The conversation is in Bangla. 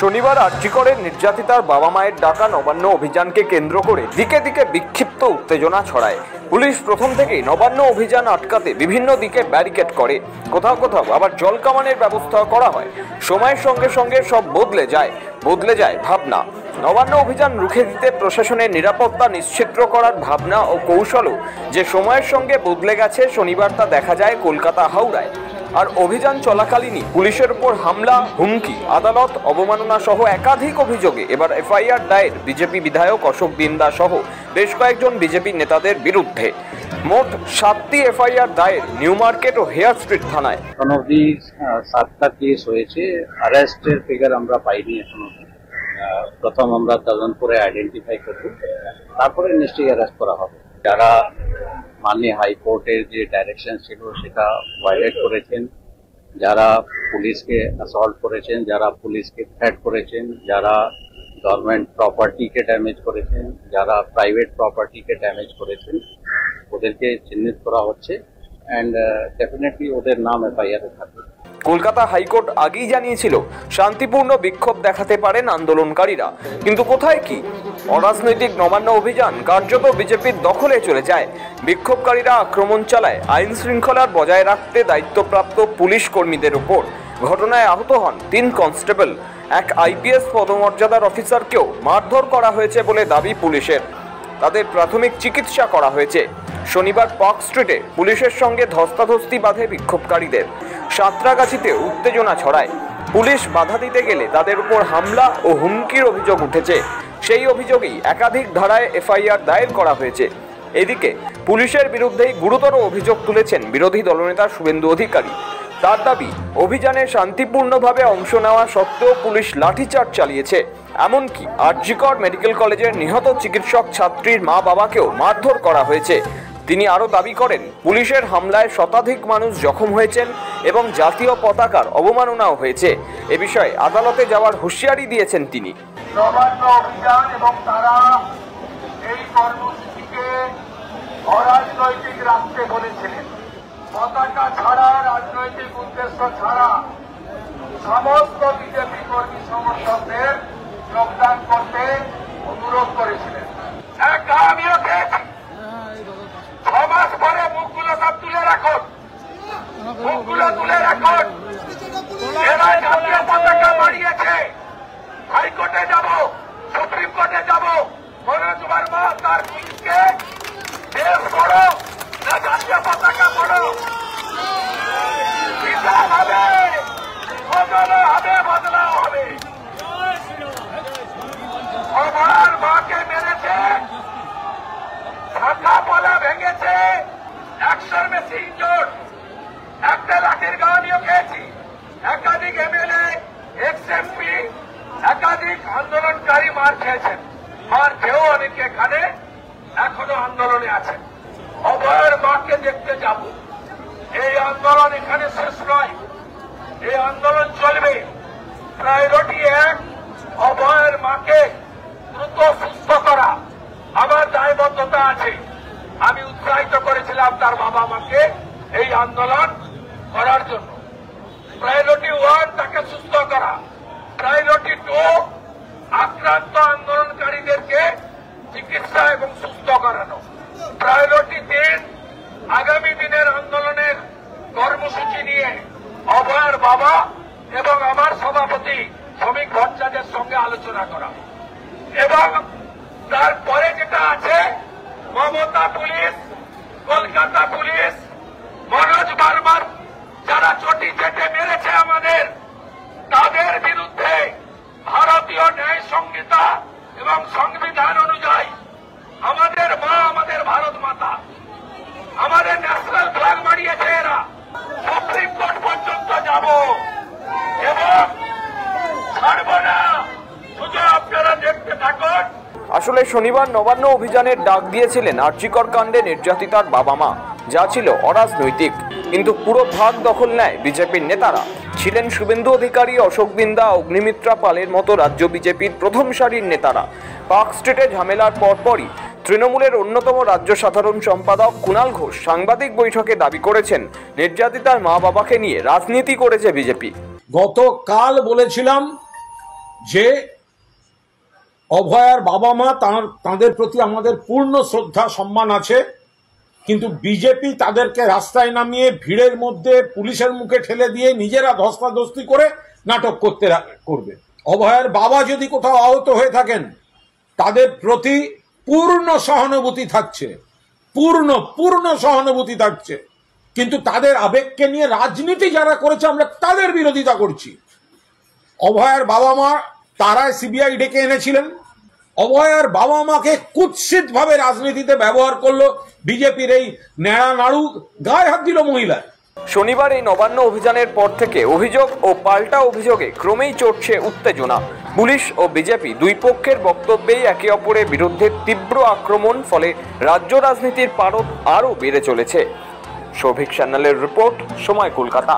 শনিবার আরজিকরের নির্যাতিতার বাবা মায়ের ডাকা নবান্ন অভিযানকে কেন্দ্র করে দিকে দিকে বিক্ষিপ্ত উত্তেজনা ছড়ায়। পুলিশ প্রথম থেকেই নবান্ন অভিযান আটকাতে বিভিন্ন দিকে ব্যারিকেড করে, কোথাও কোথাও আবার জল কামানের ব্যবস্থা করা হয়। সময়ের সঙ্গে সঙ্গে সব বদলে যায় ভাবনা। নবান্ন অভিযান রুখে দিতে প্রশাসনের নিরাপত্তা নিশ্চিত করার ভাবনা ও কৌশলও যে সময়ের সঙ্গে বদলে গেছে, শনিবার তা দেখা যায় কলকাতা হাওড়ায়। আর অভিযান চলাকালীনই পুলিশের উপর হামলা, হুমকি, আদালত অবমাননা সহ একাধিক অভিযোগে এবার এফআইআর দায়ের বিজেপি বিধায়ক অশোক দিন্দা সহ বেশ কয়েকজন বিজেপি নেতাদের বিরুদ্ধে। মোট 7টি এফআইআর দায়ের নিউ মার্কেট ও হেয়ার স্ট্রিট থানায়। এখন অবধি 7টা কেস হয়েছে। অ্যারেস্টের ফিগার আমরা পাইনি এখনো। প্রথম আমরা তদন্ত করে আইডেন্টিফাই করব, তারপরে নিশ্চয়ই অ্যারেস্ট করা হবে। যারা মাননীয় হাইকোর্টের যে ডাইরেকশন ছিল সেটা ভায়োলেট করেছেন, যারা পুলিশকে অ্যাসল্ট করেছেন, যারা পুলিশকে থ্রেট করেছেন, যারা গভর্নমেন্ট প্রপার্টিকে ড্যামেজ করেছেন, যারা প্রাইভেট প্রপার্টিকে ড্যামেজ করেছেন, ওদেরকে চিহ্নিত করা হচ্ছে অ্যান্ড ডেফিনেটলি ওদের নাম এফআইআরে থাকবে। কলকাতা হাইকোর্ট আগেই জানিয়েছিল শান্তিপূর্ণ বিক্ষোভ দেখাতে পারেন আন্দোলনকারীরা, কিন্তু কোথায় কি? অরাজনৈতিক নবান্ন অভিযান কার্যত বিজেপির দখলে চলে যায়। বিক্ষোভকারীরা আক্রমণ চালায় আইন শৃঙ্খলার বজায় রাখতে দায়িত্বপ্রাপ্ত পুলিশ কর্মীদের উপর। ঘটনায় আহত হন 3 কনস্টেবল, এক আইপিএস পদমর্যাদার অফিসারকেও মারধর করা হয়েছে বলে দাবি পুলিশের। তাদের প্রাথমিক চিকিৎসা করা হয়েছে। শনিবার পার্ক স্ট্রিটে পুলিশের সঙ্গে ধস্তাধস্তি বাঁধে বিক্ষোভকারীদের। সাঁতরাগাছিতে উত্তেজনা ছড়ায়। পুলিশ বাধা দিতে গেলে তাদের উপর হামলা ও হুমকির অভিযোগ উঠেছে। সেই অভিযোগেই একাধিক ধারায় এফআইআর দায়ের করা হয়েছে। এদিকে পুলিশের বিরুদ্ধেই গুরুতর অভিযোগ তুলেছেন বিরোধী দলনেতা শুভেন্দু অধিকারী। তার দাবি, অভিযানে শান্তিপূর্ণভাবে অংশ নেওয়া সত্ত্বেও পুলিশ লাঠিচার্জ চালিয়েছে। এমনকি আরজিকর মেডিকেল কলেজের নিহত চিকিৎসক ছাত্রীর মা বাবাকেও মারধর করা হয়েছে। তিনি আরও দাবি করেন, পুলিশের হামলায় শতাধিক মানুষ জখম হয়েছেন এবং জাতীয় পতাকার অবমাননাও হয়েছে। এ বিষয়ে আদালতে যাওয়ার হুঁশিয়ারি দিয়েছেন তিনি। নবান্ন অভিযান এবং তারা এই কর্মসূচিকে অরাজনৈতিক রাখতে বলেছিলেন। পতাকা ছাড়া, রাজনৈতিক উদ্দেশ্য ছাড়া সমস্ত বিজেপি কর্মী সমর্থকদের যোগদান করতে অনুরোধ করেছিলেন। আমিও খেয়েছি। 6 মাস পরে মুখগুলো সব তুলে রাখুন, মুখগুলো তুলে রাখুন। এরা জাতীয় পতাকা বাড়িয়েছে। হাইকোর্টে যাব, সুপ্রিম কোর্টে যাব, মনোজ বর্মা তার পুলিশকে দেশ করো না জাতীয় পতাকা পড়ো। বিচার হবে, বদলা হবে, বদলাও হবে। আমার মাকে মেরেছে, ঢাকা পলা ভেঙেছে, 100-র বেশি ইনজোর। একটা লাঠির গাওয়ানিও খেয়েছি। একাধিক এমএলএ, এক্স-এমপি, একাধিক আন্দোলনকারী মার খেয়েছেন। মার খেয়েও অনেকে এখানে এখনো আন্দোলনে আছেন। অভয়ের মাকে দেখতে যাব। এই আন্দোলন এখানে শেষ নয়, এই আন্দোলন চলবে। প্রায়োরিটি 1, অভয়ের মাকে দ্রুত সুস্থ করা। আমার দায়বদ্ধতা আছে। আমি উৎসাহিত করেছিলাম তার বাবা মাকে এই আন্দোলন করার জন্য। প্রায়োরিটি 1 তাকে সুস্থ করা। প্রায়োরিটি 2 আক্রান্ত আন্দোলনকারীদেরকে চিকিৎসা এবং সুস্থ করানো। প্রায়োরিটি 3 আগামী দিনের আন্দোলনের কর্মসূচি নিয়ে অভয়ের বাবা এবং আমার সভাপতি শ্রমিক ভট্টাচার্যের সঙ্গে আলোচনা করা। এবং তারপরে যেটা আছে, মমতা পুলিশ, কলকাতা পুলিশ, মনোজ বর্মার যারা চটি চেটে মেরেছে আমাদের, তাদের বিরুদ্ধে ভারতীয় ন্যায় সংহিতা এবং সংবিধান অনুযায়ী আমাদের মা, আমাদের ভারত মাতা, আমাদের ন্যাশনাল ফ্ল্যাগ মারিয়েছে এরা। সুপ্রিম কোর্ট পর্যন্ত যাব এবং ছাড়ব না। শুধু আপনারা দেখতে থাকুন। আসলে শনিবার নবান্ন অভিযানের ডাক দিয়েছিলেন আরজিকর কাণ্ডে নির্যাতিতার বাবা মা, যা ছিল অরাজনৈতিক। কিন্তু পুরো ভাগ দখল নেয় বিজেপির নেতারা। ছিলেন শুভেন্দু অধিকারী, অশোক দিন্দা, অগ্নিমিত্রা পালের মতো রাজ্য বিজেপির প্রথম সারির নেতারা। পার্ক স্ট্রিটে ঝামেলার পরপরই তৃণমূলের অন্যতম রাজ্য সাধারণ সম্পাদক কুণাল ঘোষ সাংবাদিক বৈঠকে দাবি করেছেন, নির্যাতিতার মা বাবাকে নিয়ে রাজনীতি করেছে বিজেপি। গতকাল বলেছিলাম যে অভয়ার বাবা মা তাদের প্রতি আমাদের পূর্ণ শ্রদ্ধা সম্মান আছে, কিন্তু বিজেপি তাদেরকে রাস্তায় নামিয়ে ভিড়ের মধ্যে পুলিশের মুখে ঠেলে দিয়ে নিজেরা ধস্তাধস্তি করে নাটক করবে। অভয়ার বাবা যদি কোথাও আহত হয়ে থাকেন তাদের প্রতি পূর্ণ সহানুভূতি থাকছে, পূর্ণ সহানুভূতি থাকছে, কিন্তু তাদের আবেগকে নিয়ে রাজনীতি যারা করেছে আমরা তাদের বিরোধিতা করছি। অভয়ার বাবা মা তারাই সিবিআই ডেকে এনেছিলেন, অভয়ার বাবা মাকে কুৎসিত ভাবে রাজনীতিতে ব্যবহার করলো বিজেপির এই ন্যাড়া নাড়ু, গায়ে হাত দিল মহিলা। শনিবার এই নবান্ন অভিযানের পর থেকে অভিযোগ ও পাল্টা অভিযোগে ক্রমেই চড়ছে উত্তেজনা। পুলিশ ও বিজেপি দুই পক্ষের বক্তব্যেই একে অপরের বিরুদ্ধে তীব্র আক্রমণ, ফলে রাজ্য রাজনীতির পারদ আরও বেড়ে চলেছে। সৌভিক সান্যালের রিপোর্ট, সময় কলকাতা।